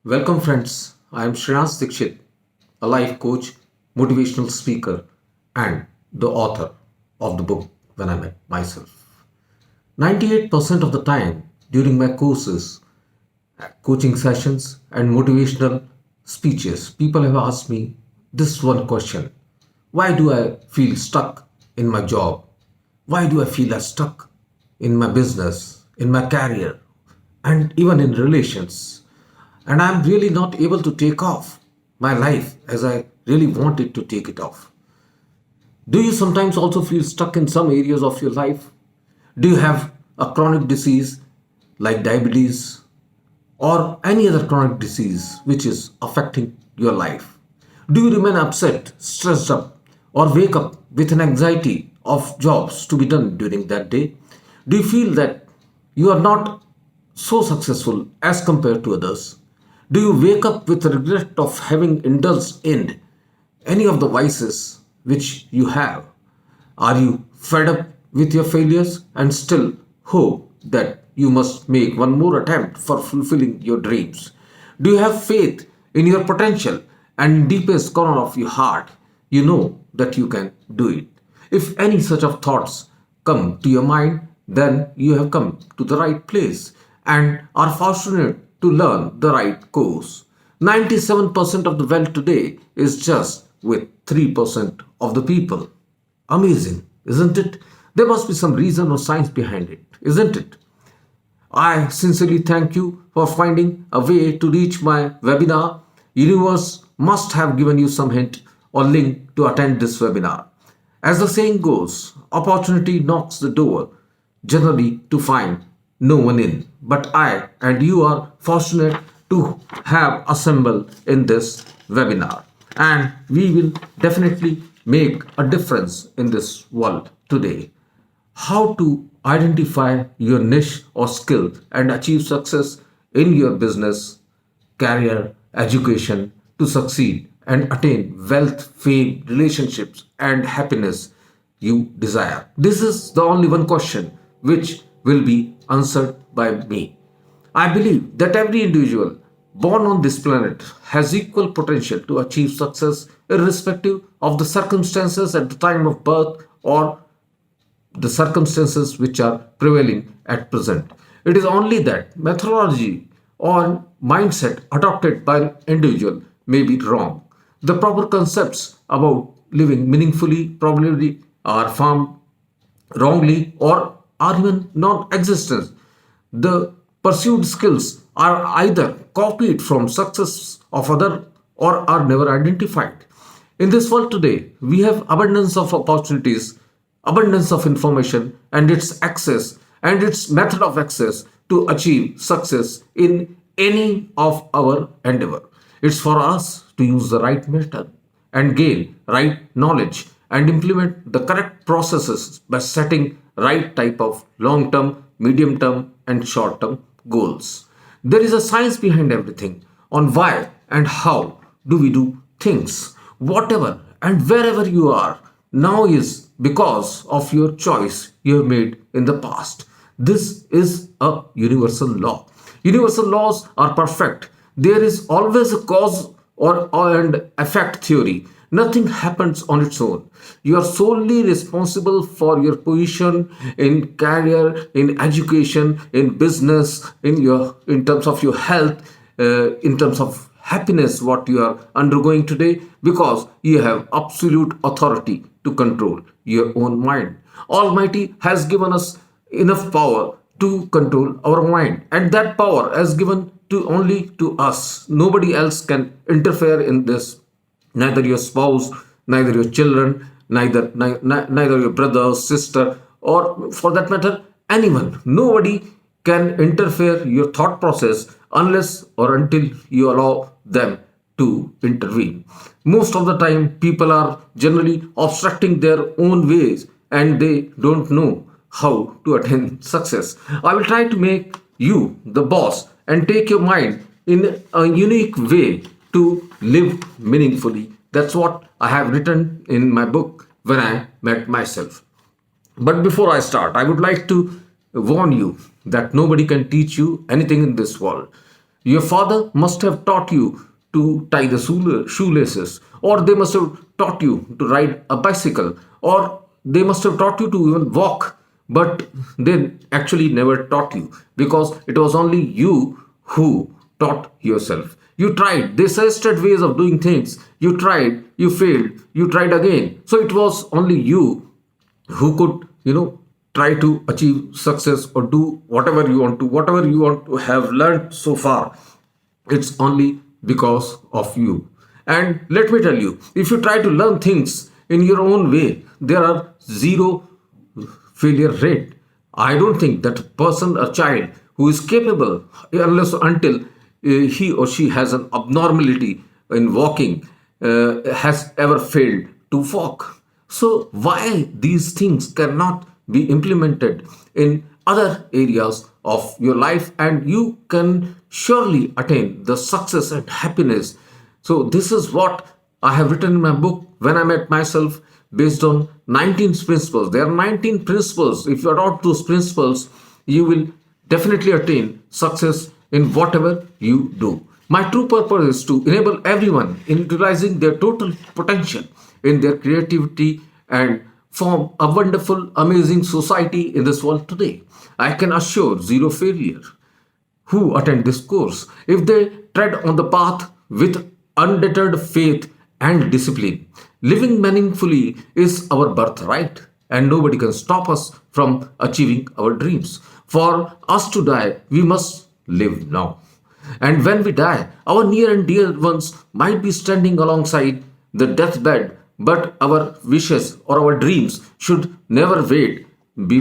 Welcome, friends. I am Shreyas Dikshit, a life coach, motivational speaker, and the author of the book When I Met Myself. 98% of the time during my courses, coaching sessions, and motivational speeches, people have asked me this one question: why do I feel stuck in my job? Why do I feel stuck in my business, in my career, and even in relations? And I'm really not able to take off my life as I really wanted to take it off. Do you sometimes also feel stuck in some areas of your life? Do you have a chronic disease like diabetes or any other chronic disease which is affecting your life? Do you remain upset, stressed up, or wake up with an anxiety of jobs to be done during that day? Do you feel that you are not so successful as compared to others? Do you wake up with regret of having indulged in any of the vices which you have? Are you fed up with your failures and still hope that you must make one more attempt for fulfilling your dreams? Do you have faith in your potential and deepest corner of your heart, you know that you can do it? If any such of thoughts come to your mind, then you have come to the right place and are fortunate to learn the right course. 97% of the wealth today is just with 3% of the people. Amazing, isn't it? There must be some reason or science behind it, isn't it? I sincerely thank you for finding a way to reach my webinar. Universe must have given you some hint or link to attend this webinar. As the saying goes, opportunity knocks the door, generally to find no one in. But I and you are fortunate to have assembled in this webinar. And we will definitely make a difference in this world today. How to identify your niche or skill and achieve success in your business, career, education to succeed and attain wealth, fame, relationships, and happiness you desire. This is the only one question which will be answered by me. I believe that every individual born on this planet has equal potential to achieve success irrespective of the circumstances at the time of birth or the circumstances which are prevailing at present. It is only that methodology or mindset adopted by an individual may be wrong. The proper concepts about living meaningfully probably are found wrongly or are even non-existent. The pursued skills are either copied from success of other or are never identified. In this world today, we have abundance of opportunities, abundance of information and its access and its method of access to achieve success in any of our endeavor. It's for us to use the right method and gain right knowledge and implement the correct processes by setting right type of long term, medium term and short term goals. There is a science behind everything on why and how do we do things. Whatever and wherever you are now is because of your choice you have made in the past. This is a universal law. Universal laws are perfect. There is always a cause or and effect theory. Nothing happens on its own. You are solely responsible for your position in career, in education, in business, in terms of your health, in terms of happiness, what you are undergoing today, because you have absolute authority to control your own mind. Almighty has given us enough power to control our mind, and that power has given to only to us. Nobody else can interfere in this, neither your spouse, neither your children, neither your brother, sister, or for that matter, anyone. Nobody can interfere your thought process unless or until you allow them to intervene. Most of the time, people are generally obstructing their own ways and they don't know how to attain success. I will try to make you the boss and take your mind in a unique way to live meaningfully. That's what I have written in my book, When I Met Myself. But before I start, I would like to warn you that nobody can teach you anything in this world. Your father must have taught you to tie the shoelaces, or they must have taught you to ride a bicycle, or they must have taught you to even walk, but they actually never taught you because it was only you who taught yourself. You tried, they suggested ways of doing things. You tried, you failed, you tried again. So it was only you who could, try to achieve success or do whatever you want to have learned so far. It's only because of you. And let me tell you, if you try to learn things in your own way, there are zero failure rate. I don't think that a person, a child who is capable, unless until he or she has an abnormality in walking, has ever failed to walk. So, why these things cannot be implemented in other areas of your life, and you can surely attain the success and happiness. So, this is what I have written in my book, When I Met Myself, based on 19 principles. There are 19 principles. If you adopt those principles, you will definitely attain success in whatever you do. My true purpose is to enable everyone in utilizing their total potential in their creativity and form a wonderful, amazing society in this world today. I can assure zero failure who attend this course if they tread on the path with undeterred faith and discipline. Living meaningfully is our birthright, and nobody can stop us from achieving our dreams. For us to die, we must live now. And when we die, our near and dear ones might be standing alongside the deathbed, but our wishes or our dreams should never wait be,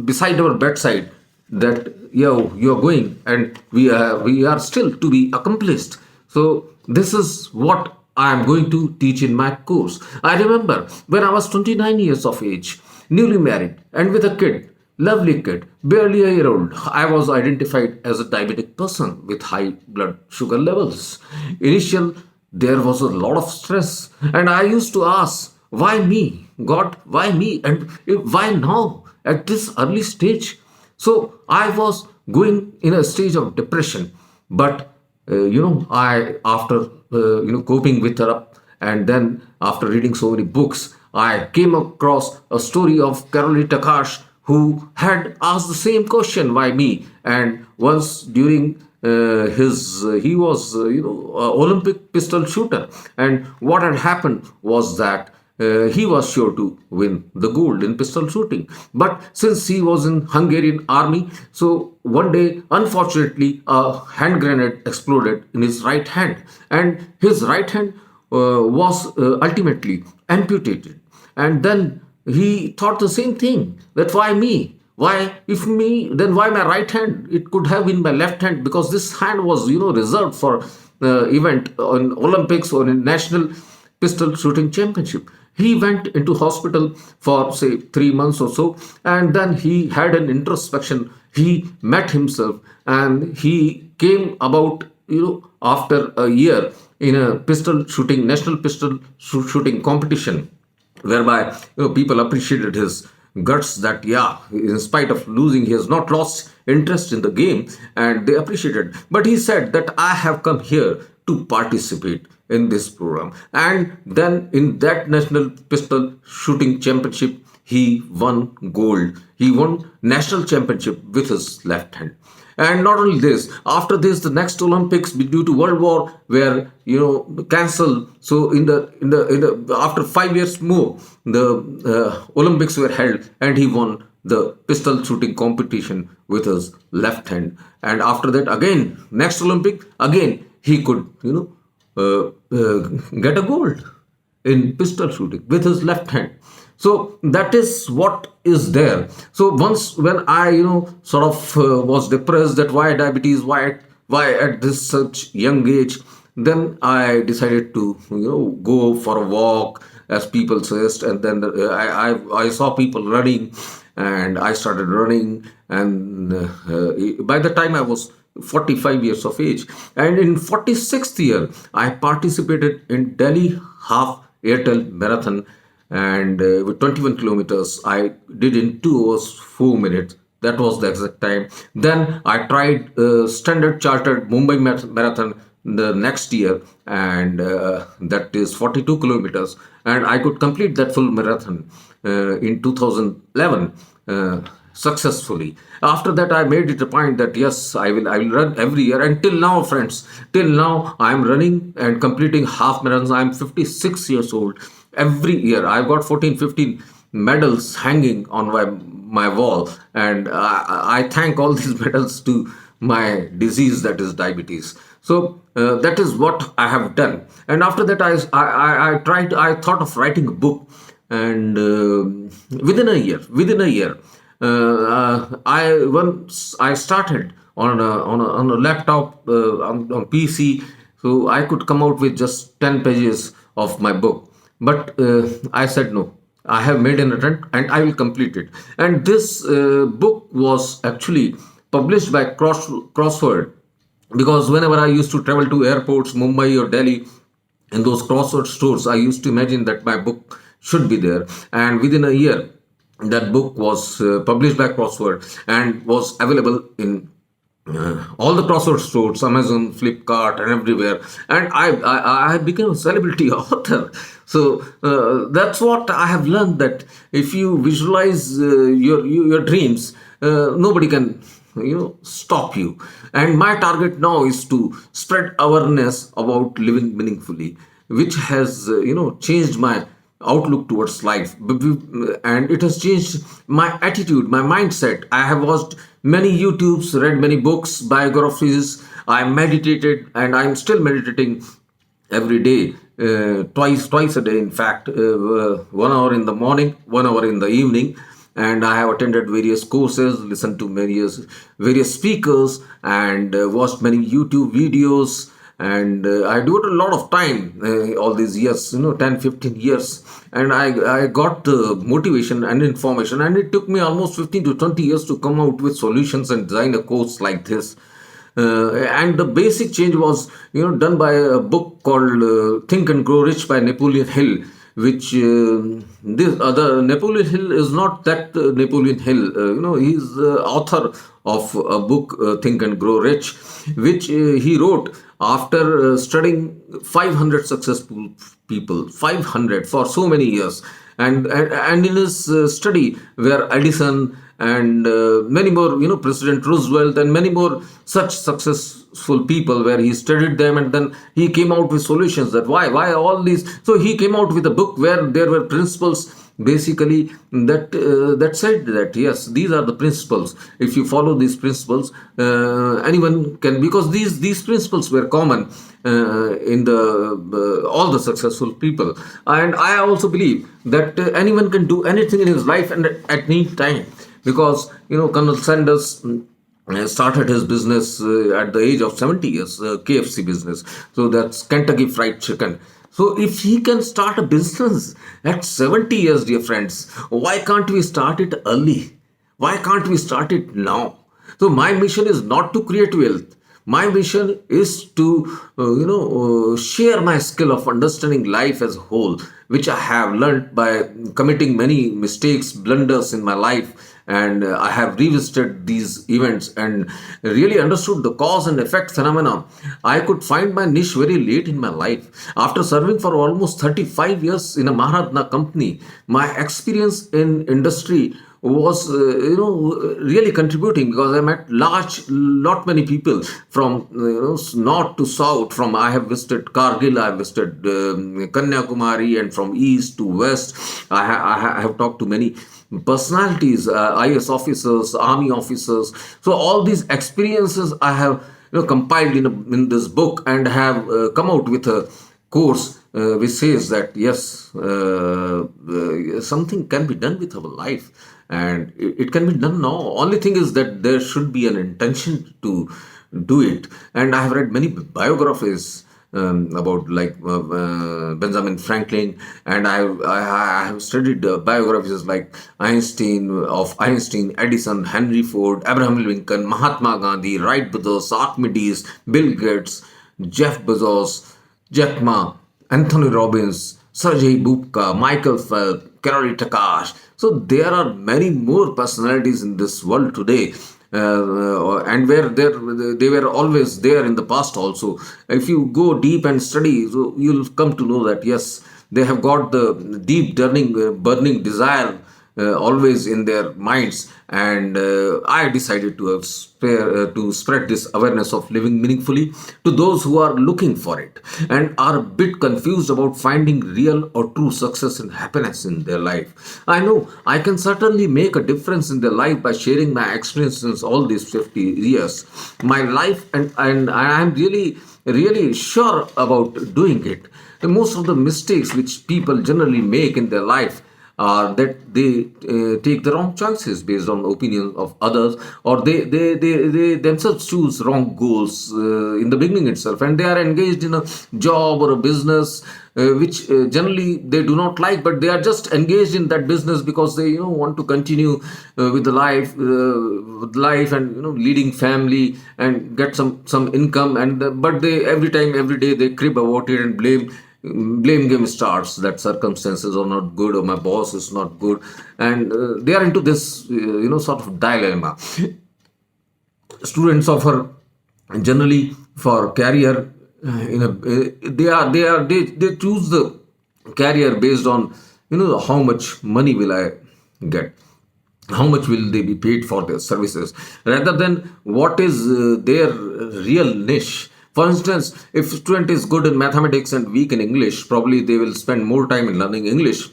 beside our bedside that you're going and we are still to be accomplished. So this is what I am going to teach in my course. I remember when I was 29 years of age, newly married and with a kid, lovely kid, barely a year old, I was identified as a diabetic person with high blood sugar levels. Initial, there was a lot of stress, and I used to ask, why me? God, why me? And why now at this early stage? So I was going in a stage of depression, but I after coping with her, and then after reading so many books, I came across a story of Carolina Takash who had asked the same question, why me? And once during his he was Olympic pistol shooter, and what had happened was that he was sure to win the gold in pistol shooting. But since he was in Hungarian army, so one day, unfortunately, a hand grenade exploded in his right hand, and his right hand was ultimately amputated. And then he thought the same thing, that why me? Why, if me, then why my right hand? It could have been my left hand, because this hand was, reserved for event on Olympics or in national pistol shooting championship. He went into hospital for say 3 months or so, and then he had an introspection. He met himself, and he came about after a year in a pistol shooting national pistol shooting competition, whereby people appreciated his guts, that yeah, in spite of losing he has not lost interest in the game, and they appreciated. But he said that I have come here to participate in this program, and then in that national pistol shooting championship he won gold. He won national championship with his left hand. And not only this, after this, the next Olympics, due to World War, were cancelled. So in the after 5 years more, the Olympics were held, and he won the pistol shooting competition with his left hand. And after that, again, next Olympic, again he could get a gold in pistol shooting with his left hand. So that is what is there. So once when I sort of was depressed, that why diabetes, why at this such young age, then I decided to go for a walk as people suggest, and then I saw people running, and I started running, and by the time I was 45 years of age, and in 46th year I participated in Delhi half Airtel marathon, and with 21 kilometers I did in 2 hours 4 minutes. That was the exact time. Then I tried Standard Chartered Mumbai Marathon the next year, and that is 42 kilometers, and I could complete that full marathon in 2011 successfully. After that, I made it a point that yes, I will run every year. And till now, friends, till now I am running and completing half marathons. I am 56 years old. Every year I've got 14, 15 medals hanging on my wall, and I thank all these medals to my disease, that is diabetes. So that is what I have done. And after that, I thought of writing a book, and within a year, I started on a laptop, on PC, so I could come out with just 10 pages of my book. But I said no. I have made an attempt and I will complete it. And this book was actually published by Crossword, because whenever I used to travel to airports, Mumbai or Delhi, in those crossword stores, I used to imagine that my book should be there. And within a year, that book was published by Crossword and was available in all the crossword stores, Amazon, Flipkart, and everywhere. And I became a celebrity author. So that's what I have learned, that if you visualize your dreams, nobody can stop you. And my target now is to spread awareness about living meaningfully, which has changed my outlook towards life, and it has changed my attitude, my mindset. I have watched many YouTubes, read many books, biographies. I meditated, and I'm still meditating every day, twice a day, in fact, 1 hour in the morning, 1 hour in the evening. And I have attended various courses, listened to various speakers, and watched many YouTube videos. And I devoted a lot of time all these years, 10, 15 years. And I got the motivation and information, and it took me almost 15 to 20 years to come out with solutions and design a course like this. And the basic change was, done by a book called Think and Grow Rich by Napoleon Hill, which this other Napoleon Hill is not that Napoleon Hill. He's the author of a book, Think and Grow Rich, which he wrote after studying 500 successful people, 500 for so many years. And in his study where Edison and many more, President Roosevelt and many more such successful people, where he studied them, and then he came out with solutions, that why all these. So he came out with a book where there were principles, basically, that said that yes, these are the principles. If you follow these principles, anyone can, because these principles were common in the all the successful people. And I also believe that anyone can do anything in his life and at any time, because Colonel Sanders started his business at the age of 70 years, KFC business. So that's Kentucky Fried Chicken. So if he can start a business at 70 years, dear friends, why can't we start it early? Why can't we start it now? So my mission is not to create wealth. My mission is to, share my skill of understanding life as a whole, which I have learned by committing many mistakes, blunders in my life. And I have revisited these events and really understood the cause and effect phenomena. I could find my niche very late in my life. After serving for almost 35 years in a Maharatna company, my experience in industry was really contributing, because I met lot many people from north to south. From I have visited Kargil, I have visited Kanyakumari, and from east to west, I have talked to many personalities, IS officers, army officers. So all these experiences I have compiled in this book, and have come out with a course which says that yes, something can be done with our life, and it can be done now. Only thing is that there should be an intention to do it. And I have read many biographies about, like, Benjamin Franklin, and I have studied biographies like Einstein, Edison, Henry Ford, Abraham Lincoln, Mahatma Gandhi, Wright brothers, Archimedes, Bill Gates, Jeff Bezos, Jack Ma, Anthony Robbins, Sergey Bubka, Michael Phelps, Kerry Takash, So there are many more personalities in this world today, and where they were always there in the past also. If you go deep and study, so you'll come to know that yes, they have got the deep burning desire always in their minds. And I decided to to spread this awareness of living meaningfully to those who are looking for it and are a bit confused about finding real or true success and happiness in their life. I know I can certainly make a difference in their life by sharing my experiences all these 50 years, my life, and I'm really sure about doing it. And most of the mistakes which people generally make in their life are that they take the wrong choices based on opinion of others, or they themselves choose wrong goals in the beginning itself, and they are engaged in a job or a business which generally they do not like, but they are just engaged in that business because they want to continue with life, and leading family and get some income. And but they every time, every day, they crib about it and blame game starts that circumstances are not good or my boss is not good. And they are into this sort of dilemma. Students offer generally for career in a they choose the career based on how much money will I get, how much will they be paid for their services, rather than what is their real niche. For instance, if student is good in mathematics and weak in English, probably they will spend more time in learning English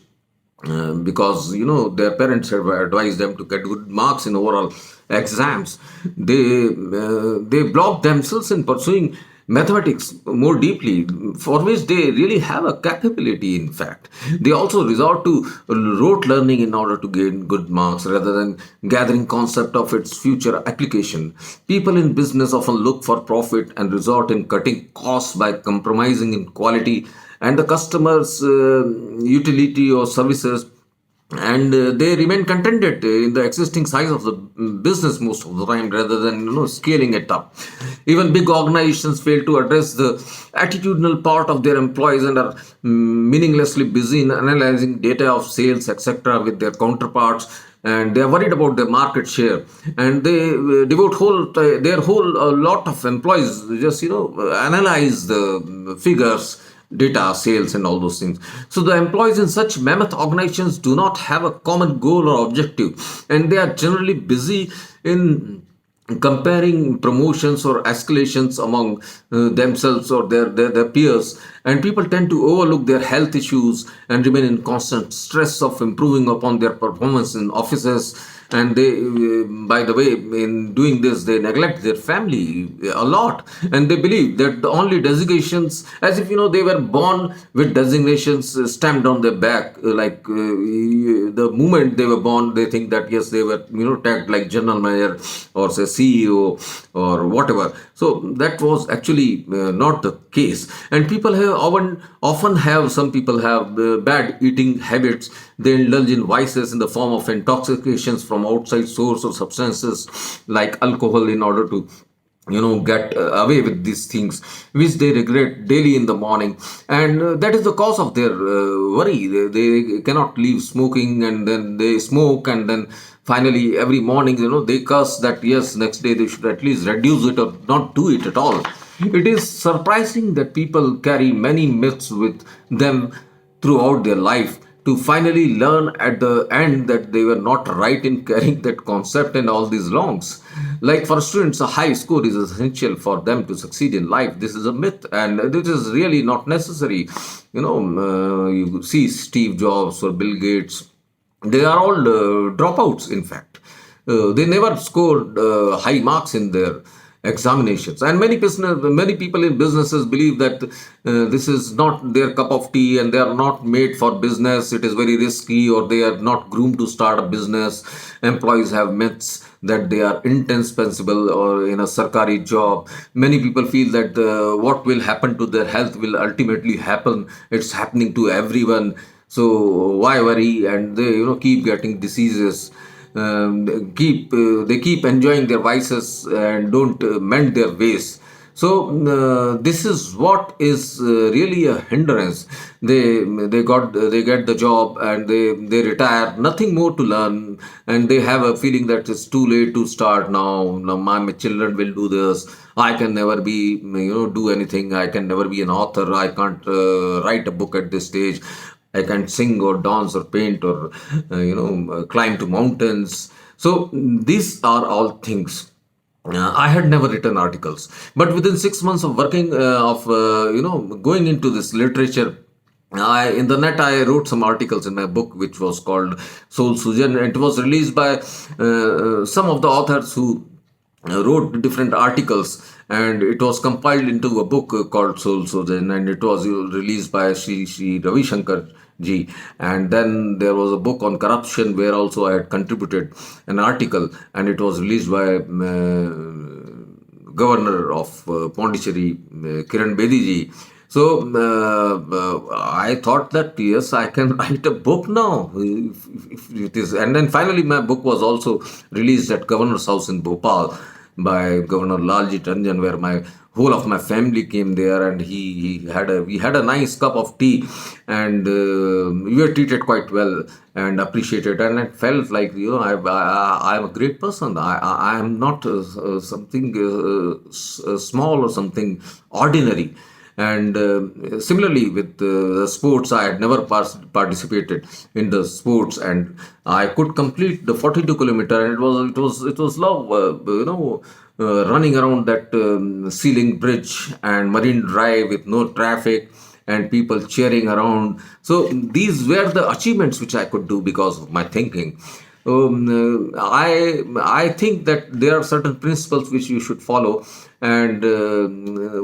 because their parents have advised them to get good marks in overall exams. They block themselves in pursuing mathematics more deeply, for which they really have a capability. In fact, they also resort to rote learning in order to gain good marks rather than gathering concept of its future application. People in business often look for profit and resort in cutting costs by compromising in quality and the customer's utility or services, and they remain contented in the existing size of the business most of the time rather than scaling it up. Even big organizations fail to address the attitudinal part of their employees and are meaninglessly busy in analyzing data of sales, etc., with their counterparts, and they are worried about their market share, and they devote their whole a lot of employees just analyze the figures, data, sales, and all those things. So the employees in such mammoth organizations do not have a common goal or objective, and they are generally busy in comparing promotions or escalations among themselves or their peers. And people tend to overlook their health issues and remain in constant stress of improving upon their performance in offices. And they by the way, in doing this, they neglect their family a lot, and they believe that the only designations, as if they were born with designations stamped on their back, the moment they were born, they think that yes, they were tagged like general manager or say CEO or whatever. So that was actually not the case. And people have often have some people have bad eating habits. They indulge in vices in the form of intoxications from outside source or substances like alcohol in order to get away with these things which they regret daily in the morning. And that is the cause of their worry. They cannot leave smoking, and then they smoke, and then finally every morning they curse that yes, next day they should at least reduce it or not do it at all. It is surprising that people carry many myths with them throughout their life to finally learn at the end that they were not right in carrying that concept and all these longs. Like for students, a high score is essential for them to succeed in life. This is a myth, and this is really not necessary. You see Steve Jobs or Bill Gates, they are all dropouts, in fact. They never scored high marks in their examinations. And many people in businesses believe that this is not their cup of tea and they are not made for business. It is very risky, or they are not groomed to start a business. Employees have myths that they are indispensable or in a sarkari job. Many people feel that what will happen to their health will ultimately happen. It's happening to everyone. So why worry? And they keep getting diseases. They keep enjoying their vices and don't mend their ways. So this is what is really a hindrance. They get the job and they retire, nothing more to learn, and they have a feeling that it's too late to start now. Now my children will do this. I can never be, do anything. I can never be an author. I can't write a book at this stage. I can't sing or dance or paint or climb to mountains. So these are all things. I had never written articles, but within 6 months of working, of going into this literature, in the net I wrote some articles in my book, which was called Soul Sujan, and it was released by some of the authors who wrote different articles, and it was compiled into a book called Soul Sujan, and it was released by Sri Ravi Shankar ji. And then there was a book on corruption where also I had contributed an article, and it was released by governor of Pondicherry, Kiran Bedi ji. So I thought that yes, I can write a book now. If it is, and then finally my book was also released at Governor's House in Bhopal by Governor Lalji Tandon, where my whole of my family came there, and he had a we had a nice cup of tea, and we were treated quite well and appreciated, and it felt like I am a great person. I am not something small or something ordinary. And similarly with sports, I had never participated in the sports, and I could complete the 42 kilometer, and it was love, running around that ceiling bridge and Marine Drive with no traffic and people cheering around. So these were the achievements which I could do because of my thinking. I think that there are certain principles which you should follow, and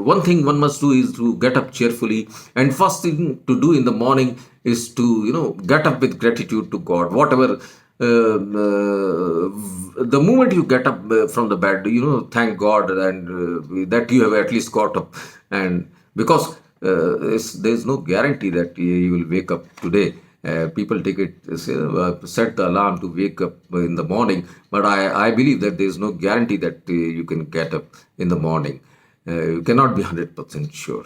one thing one must do is to get up cheerfully. And first thing to do in the morning is to get up with gratitude to God. Whatever the moment you get up from the bed, thank God, and that you have at least got up. And because there's no guarantee that you will wake up today. People take it, set the alarm to wake up in the morning, but I believe that there's no guarantee that you can get up in the morning. You cannot be 100% sure.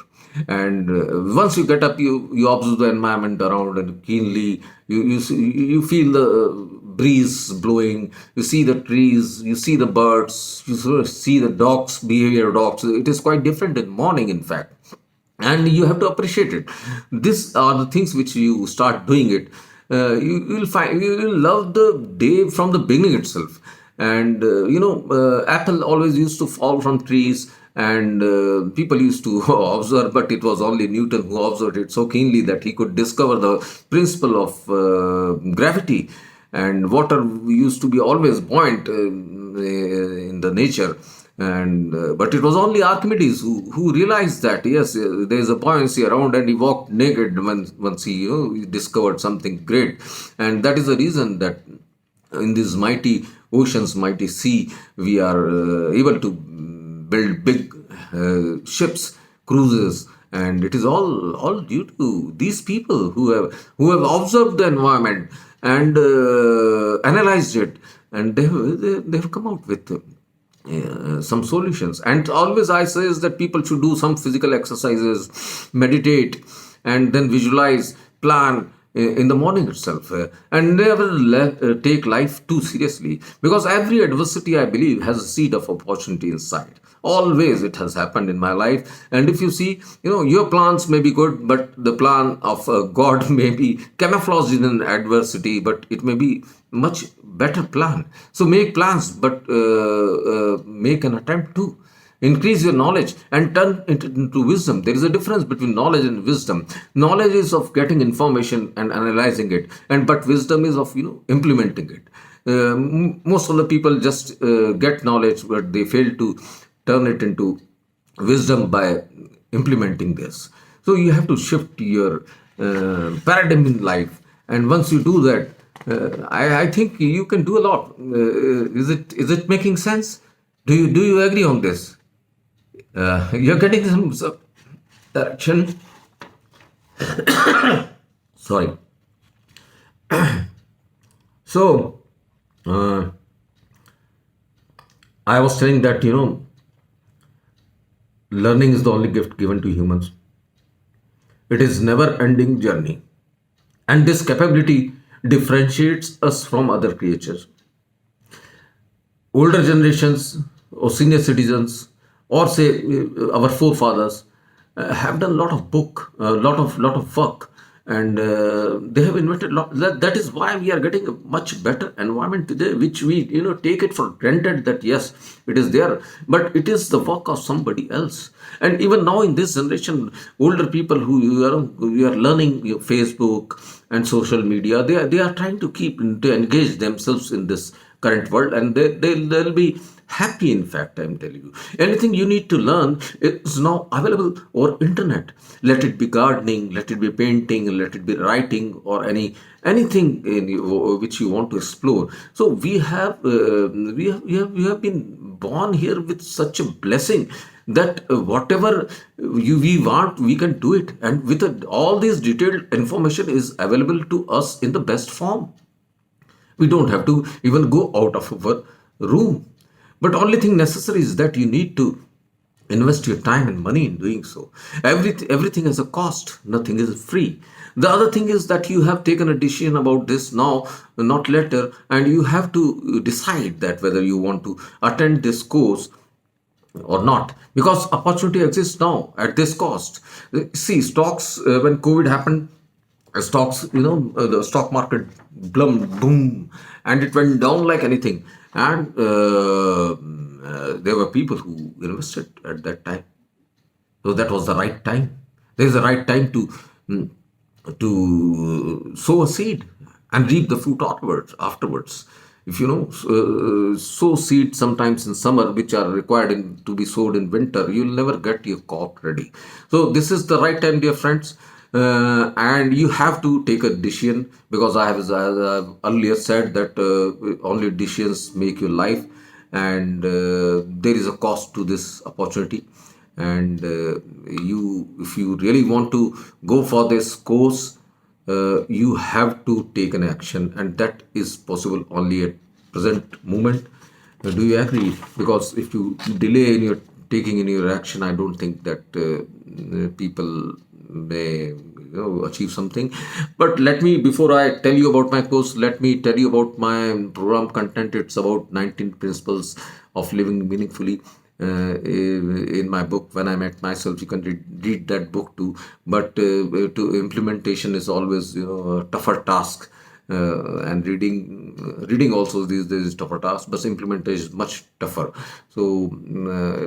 And once you get up, you observe the environment around and keenly. You feel the breeze blowing. You see the trees. You see the birds. You sort of see the dogs, behavior of dogs. It is quite different in morning, in fact, and you have to appreciate it. These are the things which you start doing it, you will find you will love the day from the beginning itself. And apple always used to fall from trees, and people used to observe, but it was only Newton who observed it so keenly that he could discover the principle of gravity. And water used to be always buoyant in the nature. And but it was only Archimedes who realized that yes, there is a buoyancy around, and he walked naked once he discovered something great. And that is the reason that in these mighty oceans, mighty sea, we are able to build big ships, cruises, and it is all due to these people who have observed the environment and analyzed it, and they have come out with some solutions. And always I say is that people should do some physical exercises, meditate, and then visualize, plan in the morning itself, and never take life too seriously, because every adversity, I believe, has a seed of opportunity inside. Always it has happened in my life. And if you see, your plans may be good, but the plan of God may be camouflaged in an adversity, but it may be much better plan. So make plans, but make an attempt to increase your knowledge and turn it into wisdom. There is a difference between knowledge and wisdom. Knowledge is of getting information and analyzing it, and but wisdom is of implementing it. Most of the people just get knowledge, but they fail to turn it into wisdom by implementing this. So you have to shift your paradigm in life, and once you do that, I think you can do a lot. Is it making sense? Do you agree on this? You're getting some direction. Sorry. So I was saying that Learning is the only gift given to humans. It is never-ending journey, and this capability differentiates us from other creatures. Older generations or senior citizens, or say our forefathers, have done a lot of book, a lot of work, and they have invented lot. That is why we are getting a much better environment today, which we take it for granted that yes, it is there, but it is the work of somebody else. And even now in this generation, older people who you are learning Facebook and social media, they are trying to keep to engage themselves in this current world, and they'll be happy. In fact, I'm telling you, anything you need to learn is now available over internet. Let it be gardening, let it be painting, let it be writing, or anything which you want to explore. So we have been born here with such a blessing that whatever we want, we can do it, and with all this detailed information is available to us in the best form. We don't have to even go out of our room. But only thing necessary is that you need to invest your time and money in doing so. Everything has a cost. Nothing is free. The other thing is that you have taken a decision about this now, not later, and you have to decide that whether you want to attend this course or not, because opportunity exists now at this cost. See, stocks, when COVID happened, stocks, the stock market boom, and it went down like anything. And there were people who invested at that time. So that was the right time. There is a right time mm, to sow a seed and reap the fruit afterwards. If sow seed sometimes in summer, which are required to be sowed in winter, you'll never get your crop ready. So this is the right time, dear friends. And you have to take a decision, because as I have earlier said that only decisions make your life, and there is a cost to this opportunity. And if you really want to go for this course, you have to take an action, and that is possible only at present moment. Do you agree? Because if you delay in your taking in your action, I don't think that people may achieve something. But let me, before I tell you about my course, let me tell you about my program content. It's about 19 principles of living meaningfully. In my book, When I Met Myself, you can read that book too. But to implementation is always a tougher task. And reading also these days is tougher task, but implementation is much tougher. So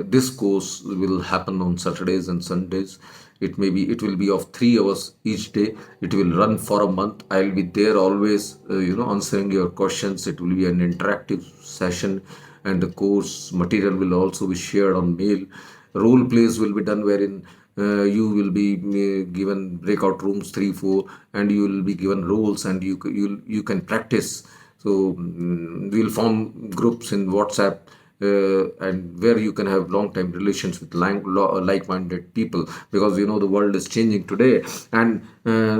this course will happen on Saturdays and Sundays. It will be of 3 hours each day. It will run for a month. I'll be there always, answering your questions. It will be an interactive session, and the course material will also be shared on mail. Role plays will be done, wherein you will be given breakout rooms 3 4, and you will be given roles, and you can practice. So we'll form groups in WhatsApp, and where you can have long time relations with like-minded people, because the world is changing today. And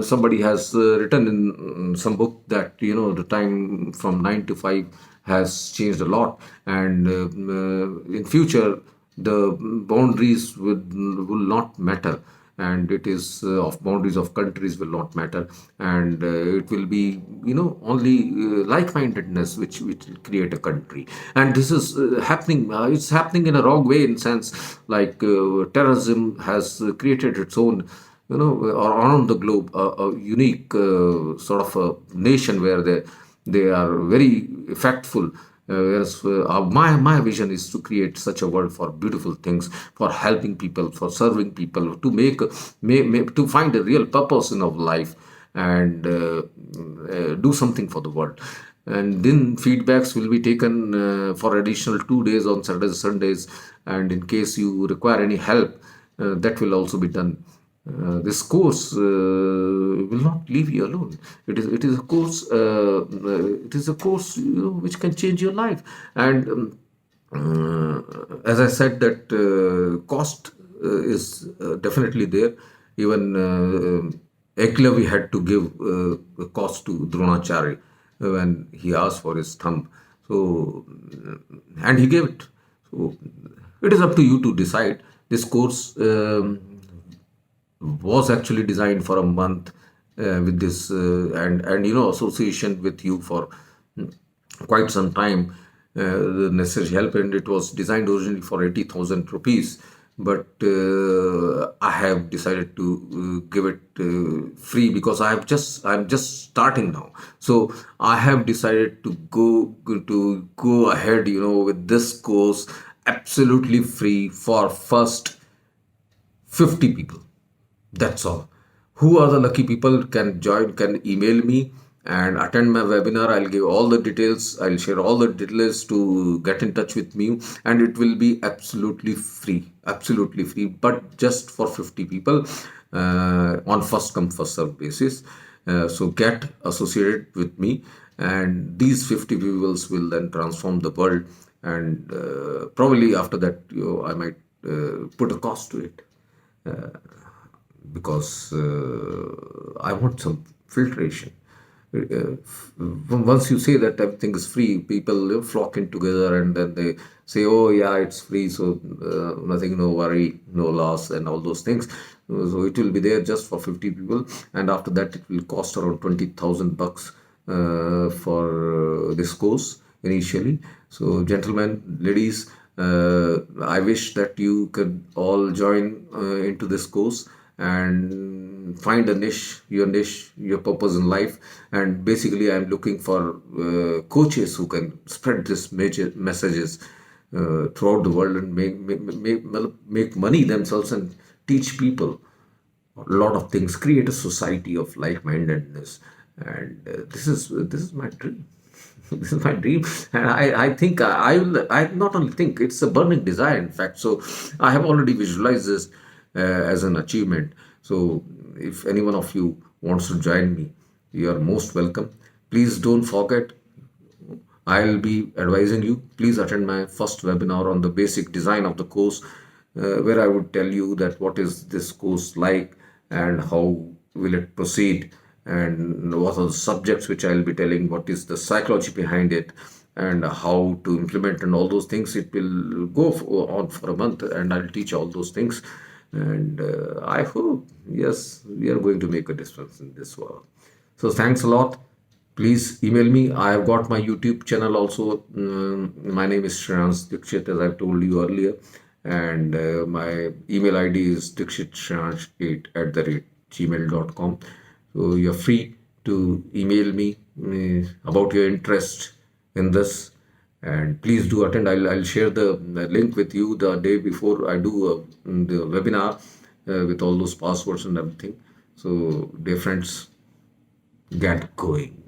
somebody has written in some book that the time from 9 to 5 has changed a lot, and in future the boundaries will not matter, and it is of boundaries of countries will not matter, and it will be only like-mindedness which will create a country. And this is happening. It's happening in a wrong way, in sense like terrorism has created its own, around the globe, a unique sort of a nation where they are very effectful. Whereas my vision is to create such a world for beautiful things, for helping people, for serving people, to to find a real purpose in our life, and do something for the world. And then feedbacks will be taken for additional 2 days on Saturdays, Sundays, and in case you require any help, that will also be done. This course will not leave you alone. It is a course. It is a course which can change your life. And as I said, that cost is definitely there. Even Eklavya had to give the cost to Dronacharya when he asked for his thumb. So, and he gave it. So it is up to you to decide This course was actually designed for a month with this and association with you for quite some time, the necessary help, and it was designed originally for 80,000 rupees, but I have decided to give it free because I'm just starting now. So I have decided to go ahead, with this course absolutely free for first 50 people. That's all. Who are the lucky people can join, can email me and attend my webinar. I'll give all the details. I'll share all the details to get in touch with me, and it will be absolutely free, but just for 50 people on first come, first serve basis. So get associated with me, and these 50 people will then transform the world. And probably after that, I might put a cost to it because I want some filtration. Once you say that everything is free, people flock in together and then they say, "Oh, yeah, it's free, so nothing, no worry, no loss," and all those things. So it will be there just for 50 people, and after that, it will cost around 20,000 bucks for this course initially. So, gentlemen, ladies, I wish that you could all join into this course and find a niche, your purpose in life. And basically, I'm looking for coaches who can spread this major messages throughout the world and make money themselves and teach people a lot of things, create a society of like-mindedness. And this is my dream. This is my dream, and I think I not only think, it's a burning desire, in fact. So I have already visualized this as an achievement. So if any one of you wants to join me, you are most welcome. Please don't forget, I'll be advising you. Please attend my first webinar on the basic design of the course, where I would tell you that what is this course like and how will it proceed, and what are the subjects which I'll be telling, what is the psychology behind it, and how to implement and all those things. It will go on for a month, and I'll teach all those things. And I hope, yes, we are going to make a difference in this world. So thanks a lot. Please email me. I have got my YouTube channel also. My name is Shreyans Dikshit, as I've told you earlier. And my email ID is dikshitshreyans8 at the rate gmail.com. So you're free to email me about your interest in this. And please do attend. I'll share the link with you the day before I do the webinar with all those passwords and everything. So, dear friends, get going.